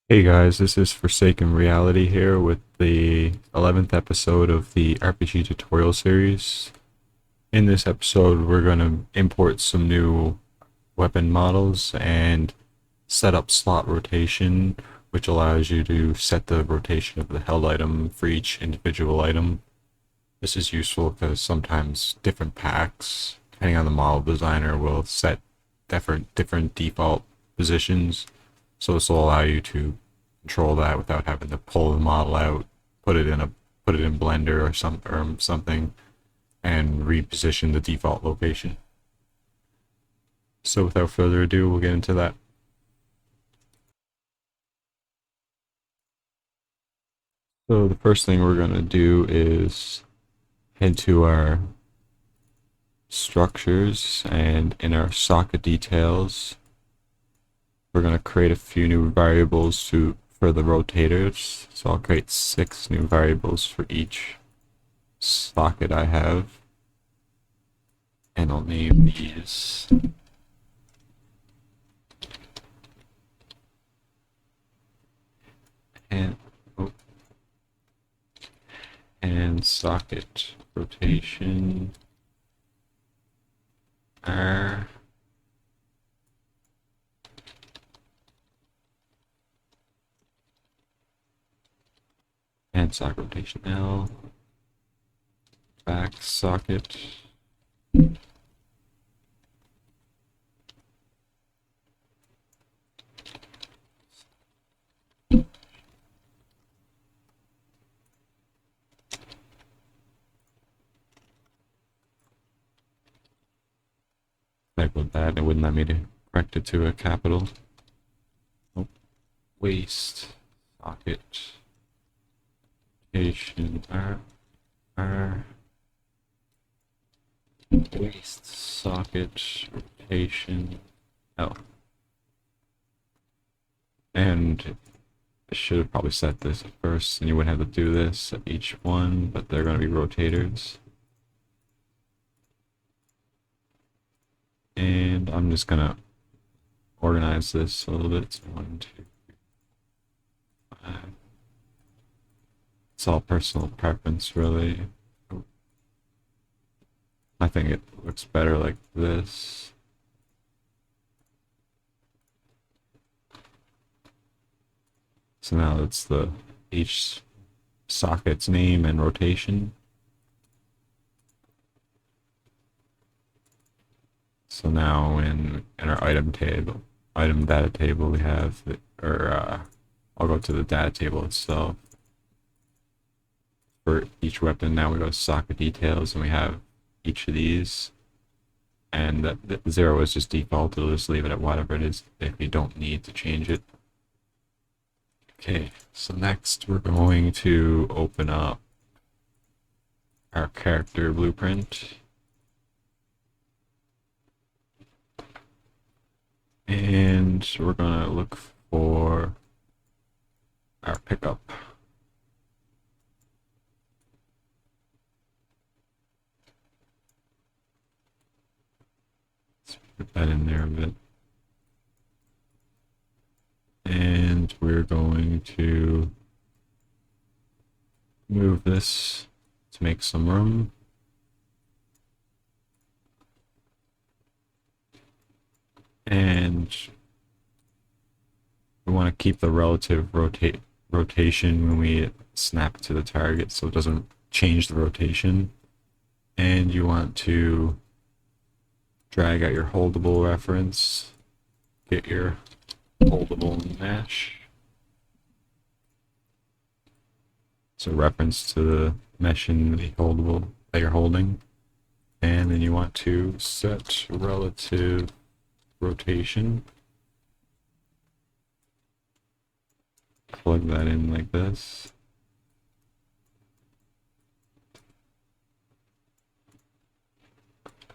Hey guys, this is Forsaken Reality here with the 11th episode of the RPG tutorial series. In this episode, we're going to import some new weapon models and set up slot rotation, which allows you to set the rotation of the held item for each individual item. This is useful because sometimes different packs, depending on the model designer, will set different default positions. So this will allow you to control that without having to pull the model out, put it in Blender or something, and reposition the default location. So without further ado, we'll get into that. So the first thing we're gonna do is head to our structures, and in our socket details we're going to create a few new variables for the rotators. So I'll create 6 new variables for each socket I have, and I'll name these and oh, and socket rotation R, and socket rotation L, back socket, type of that. It wouldn't let me to correct it to a capital. Oh, waste socket rotation R, waste socket rotation L. And I should have probably set this at first, and you wouldn't have to do this at each one, but they're going to be rotators. And I'm just going to organize this a little bit. So 1, 2, 5. It's all personal preference, really. I think it looks better like this. So now it's the each socket's name and rotation. So now in our item data table, we have I'll go to the data table itself. For each weapon, now we go to socket details, and we have each of these. And the 0 is just default. It'll just leave it at whatever it is if you don't need to change it. Okay, so next we're going to open up our character blueprint. And we're gonna look for our pickup. Let's put that in there a bit. And we're going to move this to make some room. And we want to keep the relative rotation when we snap to the target, so it doesn't change the rotation. And you want to drag out your holdable reference, get your holdable mesh. So reference to the mesh in the holdable that you're holding. And then you want to set relative rotation. Plug that in like this.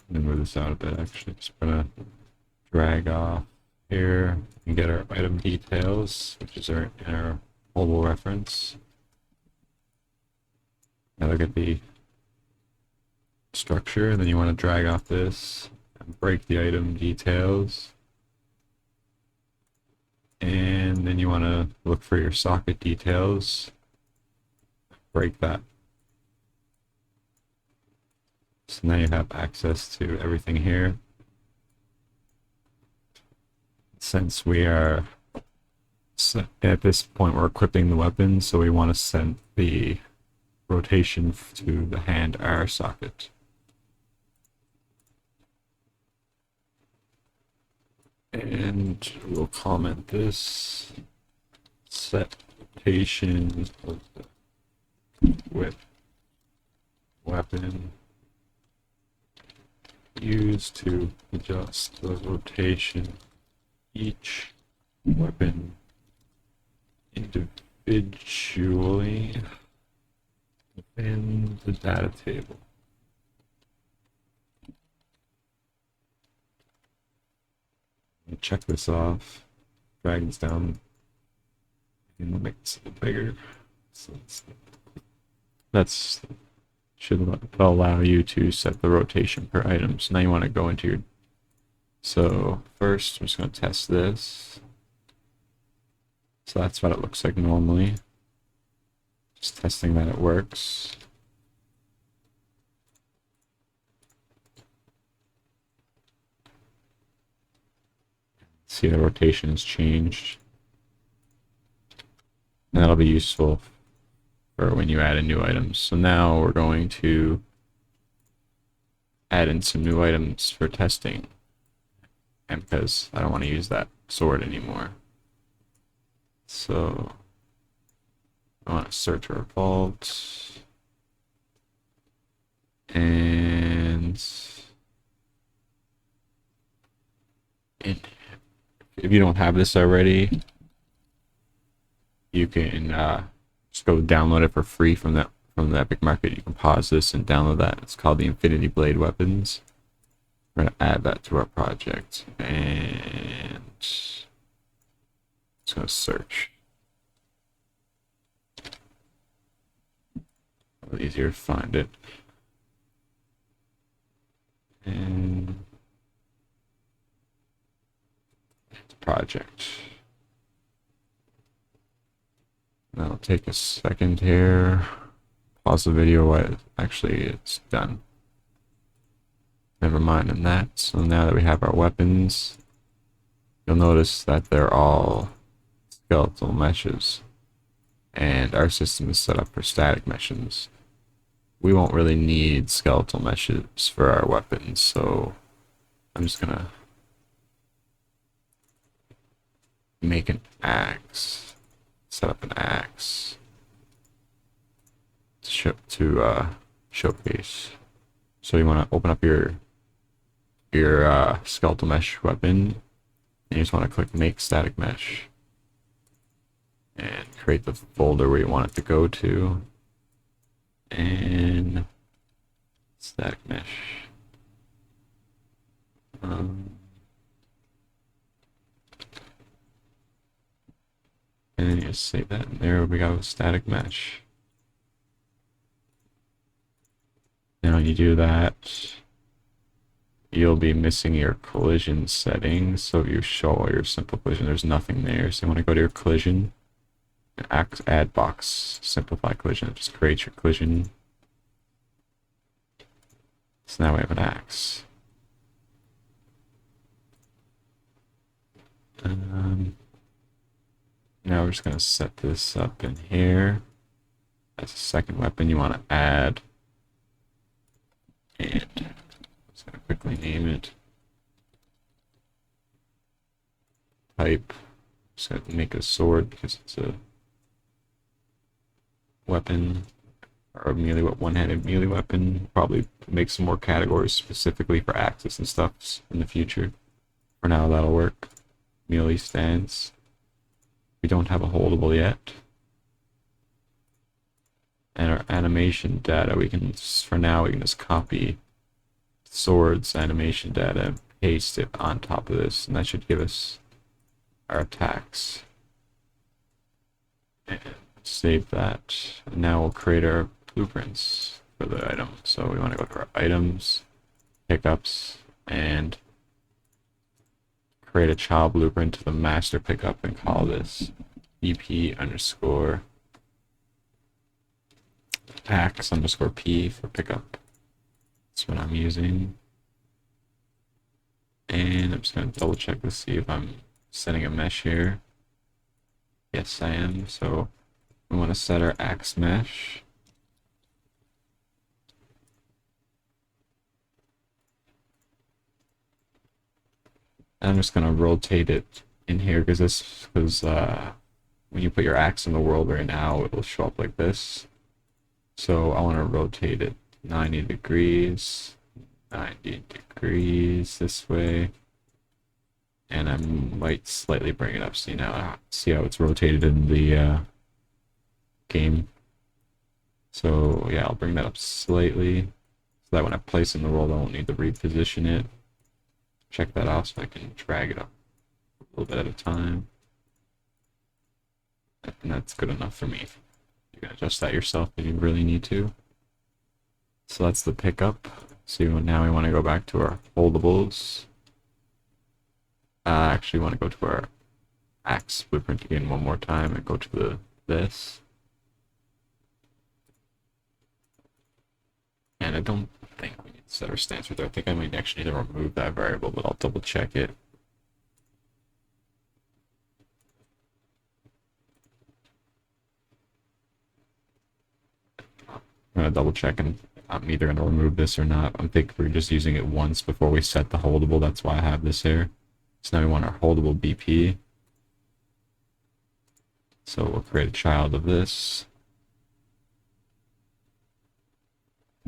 And move this out a bit, actually. Just gonna drag off here and get our item details, which is our holdable reference. Now look at the structure, and then you want to drag off this and break the item details. And And then you want to look for your socket details, break that. So now you have access to everything here. Since we are at this point, we're equipping the weapon, so we want to send the rotation to the hand R socket. And we'll comment this set rotation with weapon used to adjust the rotation each weapon individually within the data table. Check this off, drag this down, and make this a bit bigger. So that's should allow you to set the rotation per item. So now you want to go into your. So first, I'm just going to test this. So that's what it looks like normally. Just testing that it works. See, the rotation has changed. And that'll be useful for when you add in new items. So now we're going to add in some new items for testing. And because I don't want to use that sword anymore. So I want to search our vault. And if you don't have this already, you can just go download it for free from the Epic Market. You can pause this and download that. It's called the Infinity Blade Weapons. We're going to add that to our project, and just going to search. A little easier to find it. And project. That'll take a second here. Pause the video while actually it's done. Never mind on that. So now that we have our weapons, you'll notice that they're all skeletal meshes. And our system is set up for static meshes. We won't really need skeletal meshes for our weapons, so I'm just gonna make an axe, set up an axe to showcase. So you want to open up your skeletal mesh weapon, and you just want to click make static mesh and create the folder where you want it to go to, and static mesh. And just save that, and there we go, static mesh. Now when you do that, you'll be missing your collision settings. So if you show all your simple collision, there's nothing there. So you want to go to your collision, add box, simplify collision. It just creates your collision. So now we have an axe. Now we're just going to set this up in here as a second weapon you want to add. And I'm just going to quickly name it. Type. Just going to make a sword because it's a weapon, or a melee, one-handed melee weapon. Probably make some more categories specifically for axes and stuff in the future. For now, that'll work. Melee stance. We don't have a holdable yet. And our animation data, we can just, for now, we can just copy swords animation data and paste it on top of this, and that should give us our attacks. And save that. And now we'll create our blueprints for the item. So we want to go to our items, pickups, and create a child blueprint to the master pickup and call this BP underscore ax underscore p for pickup. That's what I'm using. And I'm just going to double check to see if I'm setting a mesh here. Yes, I am. So we want to set our ax mesh. And I'm just going to rotate it in here because when you put your ax in the world right now, it will show up like this. So I want to rotate it 90 degrees, 90 degrees this way. And I might slightly bring it up. See how it's rotated in the game. So yeah, I'll bring that up slightly so that when I place it in the world, I won't need to reposition it. Check that out so I can drag it up a little bit at a time. And that's good enough for me. You can adjust that yourself if you really need to. So that's the pickup. So now we want to go back to our foldables. Actually want to go to our ax blueprint again one more time and go to this. And I don't think we need to set our stance right there. I think I might actually need to remove that variable, but I'll double check it. I'm going to double check, and I'm either going to remove this or not. I think we're just using it once before we set the holdable. That's why I have this here. So now we want our holdable BP. So we'll create a child of this.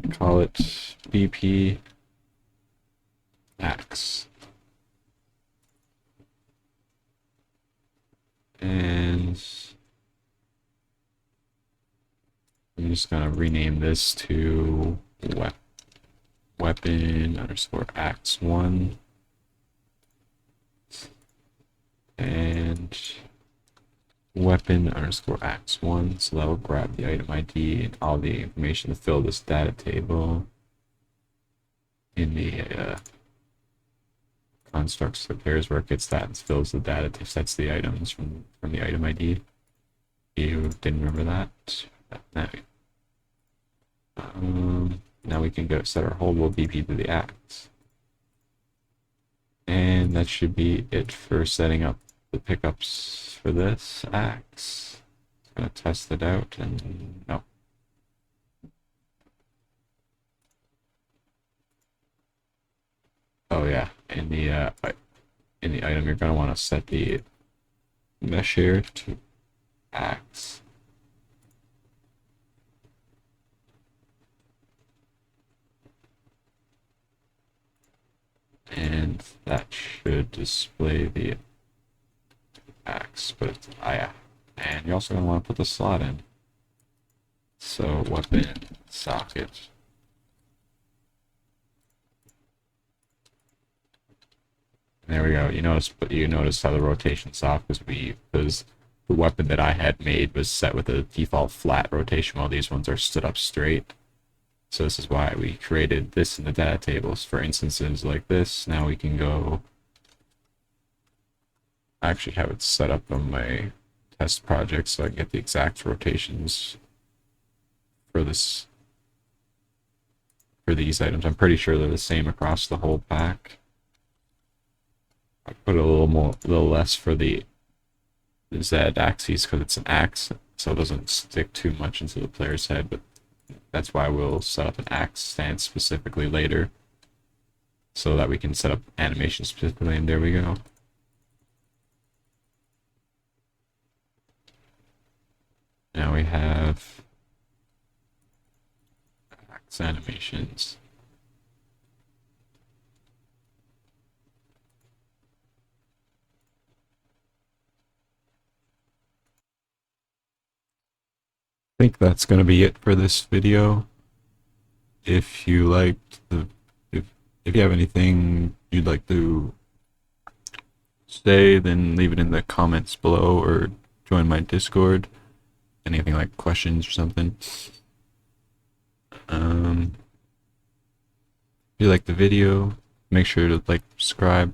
Call it BP ax. And I'm just gonna rename this to weapon underscore ax1 and weapon underscore ax1. So that will grab the item ID and all the information to fill this data table in the constructs the pairs where it gets that and fills the data to sets the items from the item ID. You didn't remember that? Now we can go set our holdable BP to the ax. And that should be it for setting up the pickups for this ax. I'm gonna test it out, and no. Oh yeah, in the item you're gonna want to set the mesh here to ax. And that should display the ax, but it's, yeah. And you're also going to want to put the slot in. So weapon socket. And there we go. You notice how the rotation's off because the weapon that I had made was set with a default flat rotation, while these ones are stood up straight. So this is why we created this in the data tables for instances like this. Now we can go. I actually have it set up on my test project so I can get the exact rotations for these items. I'm pretty sure they're the same across the whole pack. I put a little less for the Z axis because it's an ax, so it doesn't stick too much into the player's head, but that's why we'll set up an ax stance specifically later so that we can set up animation specifically, and there we go. Now we have ax animations. I think that's going to be it for this video. If you liked if you have anything you'd like to say, then leave it in the comments below or join my Discord. Anything like questions or something. If you like the video, make sure to like, subscribe,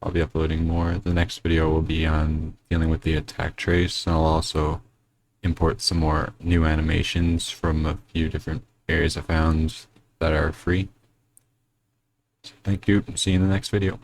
I'll be uploading more. The next video will be on dealing with the attack trace, and I'll also import some more new animations from a few different areas I found that are free. So thank you. See you in the next video.